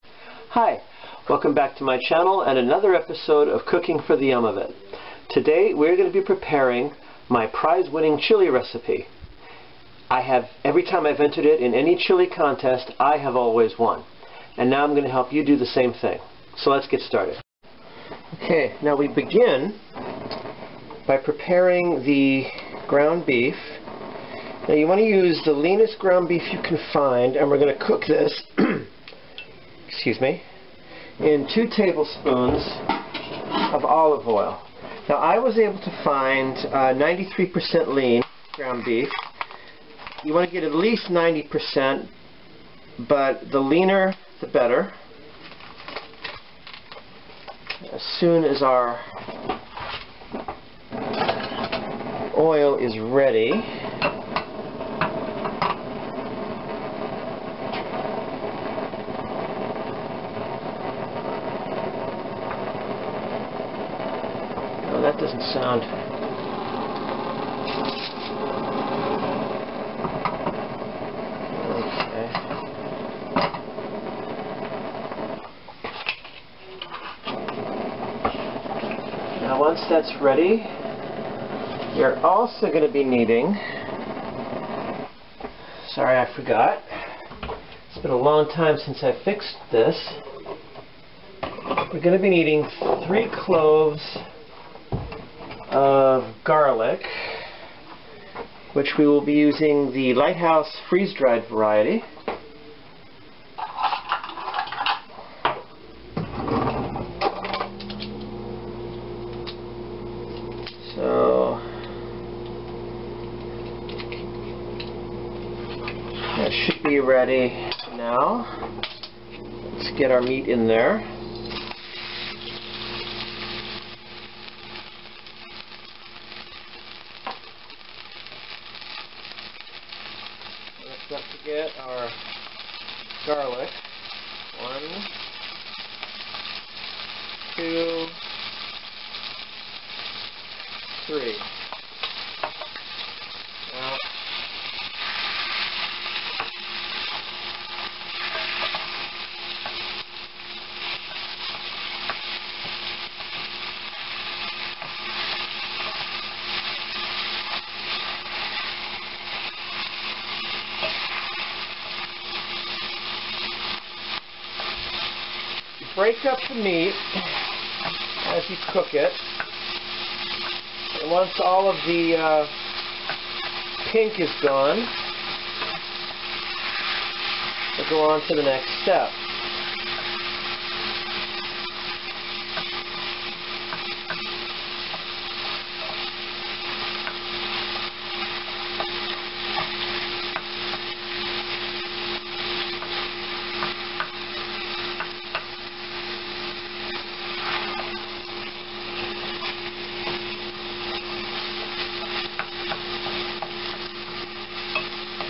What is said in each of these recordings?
Hi, welcome back to my channel and another episode of Cooking for the Yum of It. Today we're going to be preparing my prize-winning chili recipe. Every time I've entered it in any chili contest, I have always won. And now I'm going to help you do the same thing. So let's get started. Okay, now we begin by preparing the ground beef. Now you want to use the leanest ground beef you can find, and we're going to cook this excuse me, in 2 tablespoons of olive oil. Now I was able to find 93% lean ground beef. You want to get at least 90%, but the leaner the better. As soon as our oil is ready, that doesn't sound okay. Now once that's ready, you're also going to be needing, sorry I forgot, it's been a long time since I fixed this, we're going to be needing 3 cloves of garlic, which we will be using the Lighthouse freeze-dried variety. So that should be ready now. Let's get our meat in there. Let's not forget our garlic. 1, 2, 3. Now, break up the meat as you cook it, and once all of the pink is gone, we'll go on to the next step.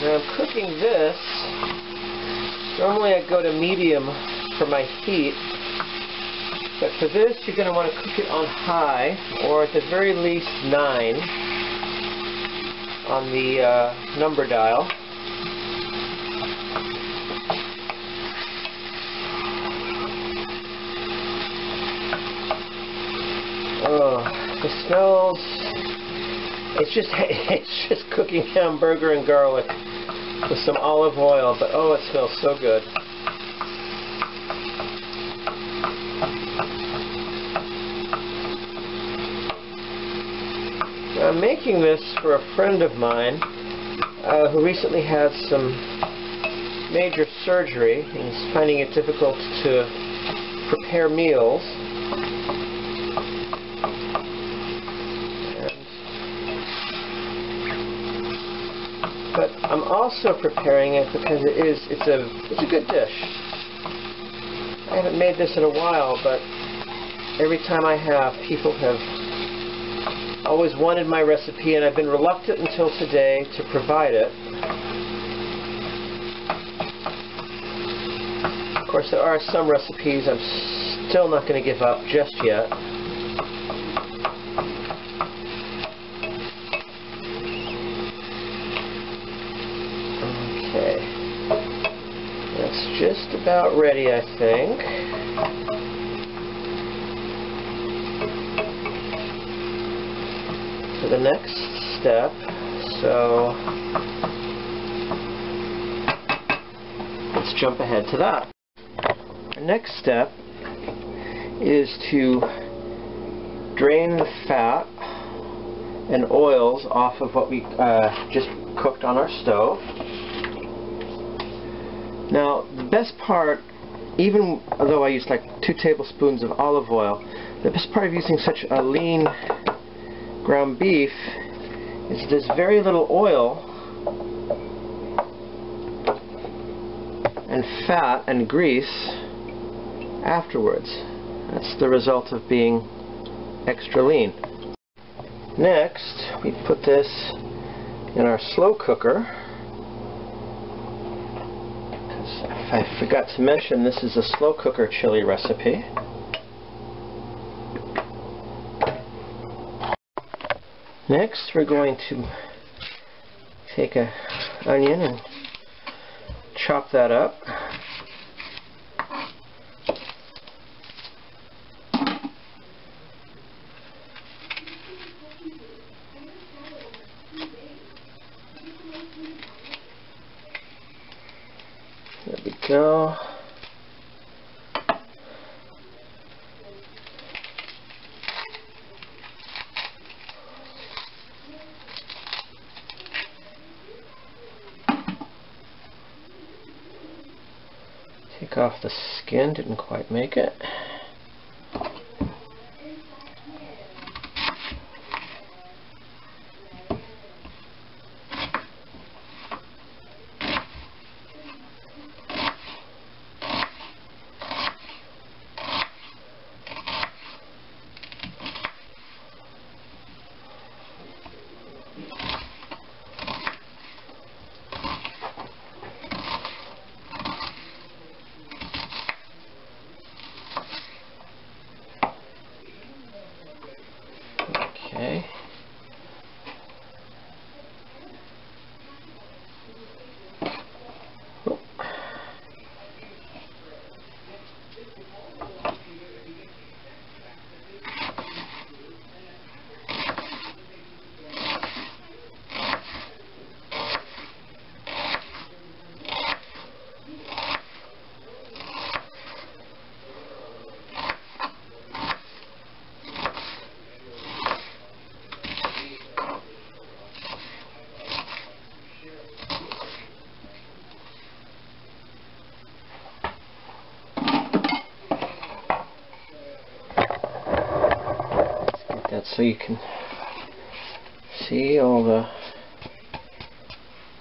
Now I'm cooking this. Normally I go to medium for my heat, but for this you're going to want to cook it on high, or at the very least 9 on the number dial. Oh, it smells. It's just cooking hamburger and garlic with some olive oil, but oh, it smells so good. Now, I'm making this for a friend of mine who recently had some major surgery and is finding it difficult to prepare meals. But I'm also preparing it because it's a good dish. I haven't made this in a while, but every time I have, people have always wanted my recipe, and I've been reluctant until today to provide it. Of course, there are some recipes I'm still not going to give up just yet. Okay. Let's just about ready, I think. For the next step, so let's jump ahead to that. Our next step is to drain the fat and oils off of what we just cooked on our stove. Now, the best part, even though I used like 2 tablespoons of olive oil, the best part of using such a lean ground beef is there's very little oil and fat and grease afterwards. That's the result of being extra lean. Next, we put this in our slow cooker. I forgot to mention this is a slow cooker chili recipe. Next, we're going to take an onion and chop that up. There we go. Take off the skin, didn't quite make it. Okay. Oh. So you can see all the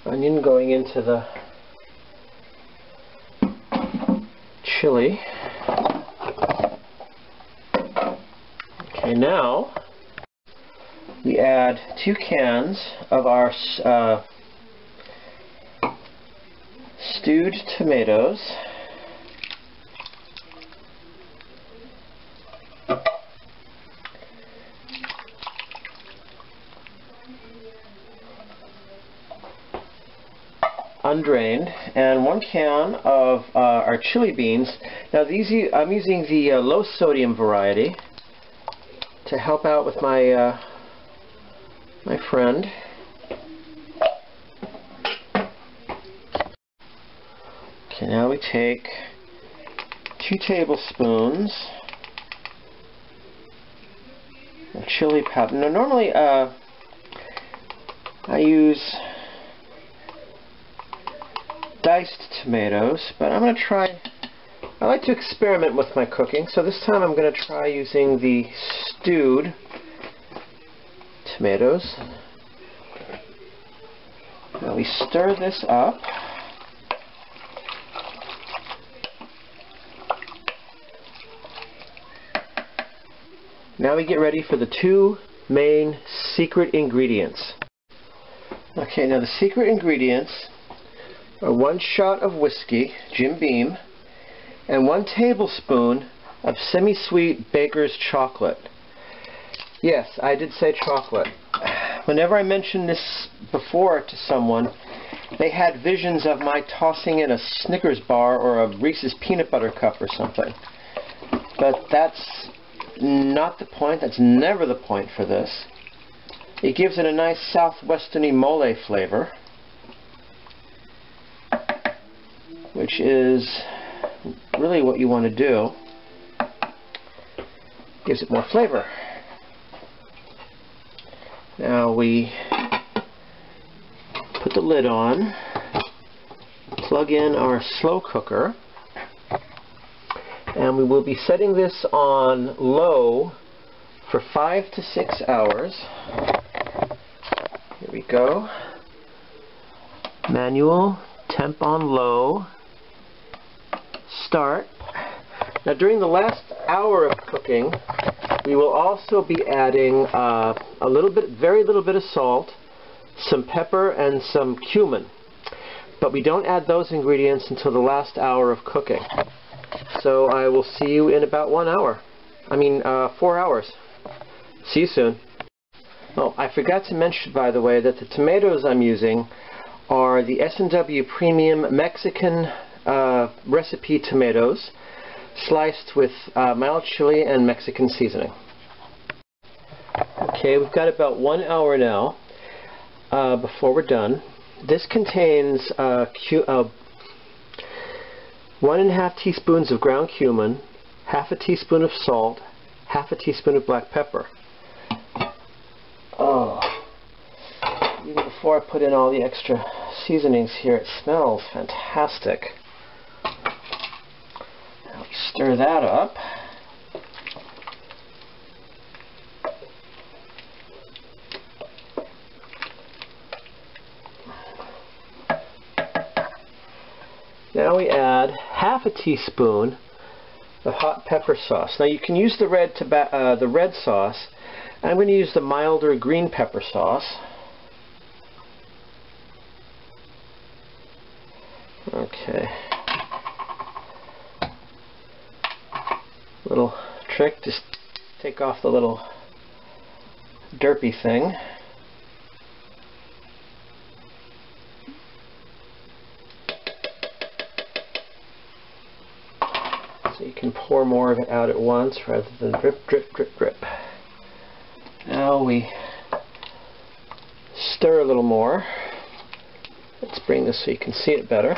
onion going into the chili. Okay, now we add 2 cans of our stewed tomatoes. Undrained, and 1 can of our chili beans. Now I'm using the low sodium variety to help out with my my friend. Okay, now we take 2 tablespoons of chili powder. Now normally I use diced tomatoes, but I'm going to try, I like to experiment with my cooking, so this time I'm going to try using the stewed tomatoes. Now we stir this up. Now we get ready for the 2 main secret ingredients. Okay, now the secret ingredients are 1 shot of whiskey, Jim Beam, and 1 tablespoon of semisweet baker's chocolate. Yes, I did say chocolate. Whenever I mention this before to someone, they had visions of my tossing in a Snickers bar or a Reese's peanut butter cup or something. But that's not the point. That's never the point for this. It gives it a nice southwesterny mole flavor, which is really what you want to do. Gives it more flavor. Now we put the lid on, plug in our slow cooker, and we will be setting this on low for 5 to 6 hours. Here we go. Manual, temp on low, start. Now during the last hour of cooking, we will also be adding very little bit of salt, some pepper, and some cumin. But we don't add those ingredients until the last hour of cooking. So I will see you in about 1 hour. 4 hours. See you soon. Oh, I forgot to mention, by the way, that the tomatoes I'm using are the S&W Premium Mexican recipe tomatoes, sliced with mild chili and Mexican seasoning. Okay, we've got about 1 hour now before we're done. This contains 1½ teaspoons of ground cumin, ½ a teaspoon of salt, ½ a teaspoon of black pepper. Oh, even before I put in all the extra seasonings here, it smells fantastic. Now stir that up. Now we add ½ a teaspoon of hot pepper sauce. Now you can use the red sauce. I'm going to use the milder green pepper sauce. Okay. Little trick, just take off the little derpy thing. So you can pour more of it out at once rather than drip, drip, drip, drip. Now we stir a little more. Let's bring this so you can see it better.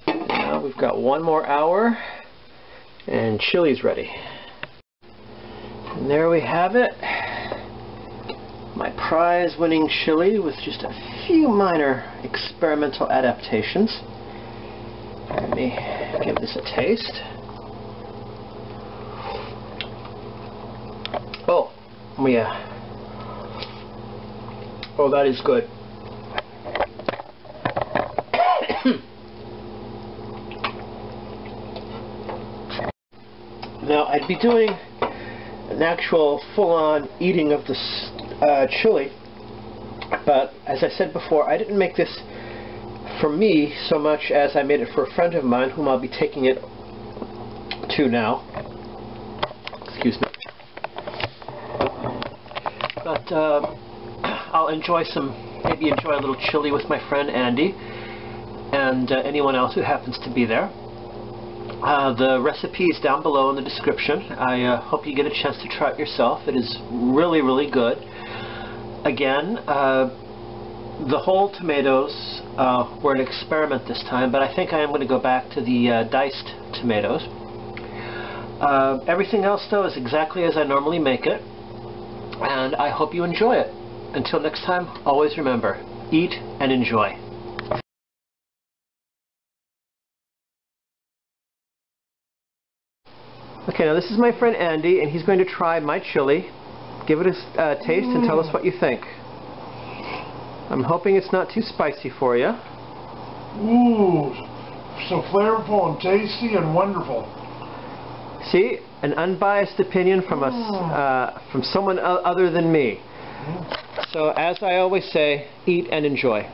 Now we've got 1 more hour and chili's ready. And there we have it. My prize-winning chili with just a few minor experimental adaptations. Let me give this a taste. Oh, yeah. Oh, that is good. Now, I'd be doing an actual full-on eating of this chili, but as I said before, I didn't make this for me so much as I made it for a friend of mine whom I'll be taking it to now. Excuse me. But I'll maybe enjoy a little chili with my friend Andy and anyone else who happens to be there. The recipe is down below in the description. I hope you get a chance to try it yourself. It is really, really good. Again, the whole tomatoes were an experiment this time, but I think I am going to go back to the diced tomatoes. Everything else, though, is exactly as I normally make it, and I hope you enjoy it. Until next time, always remember, eat and enjoy. Okay, now this is my friend Andy, and he's going to try my chili. Give it a taste and tell us what you think. I'm hoping it's not too spicy for you. Ooh, so flavorful and tasty and wonderful. See, an unbiased opinion from from someone other than me. So, as I always say, eat and enjoy.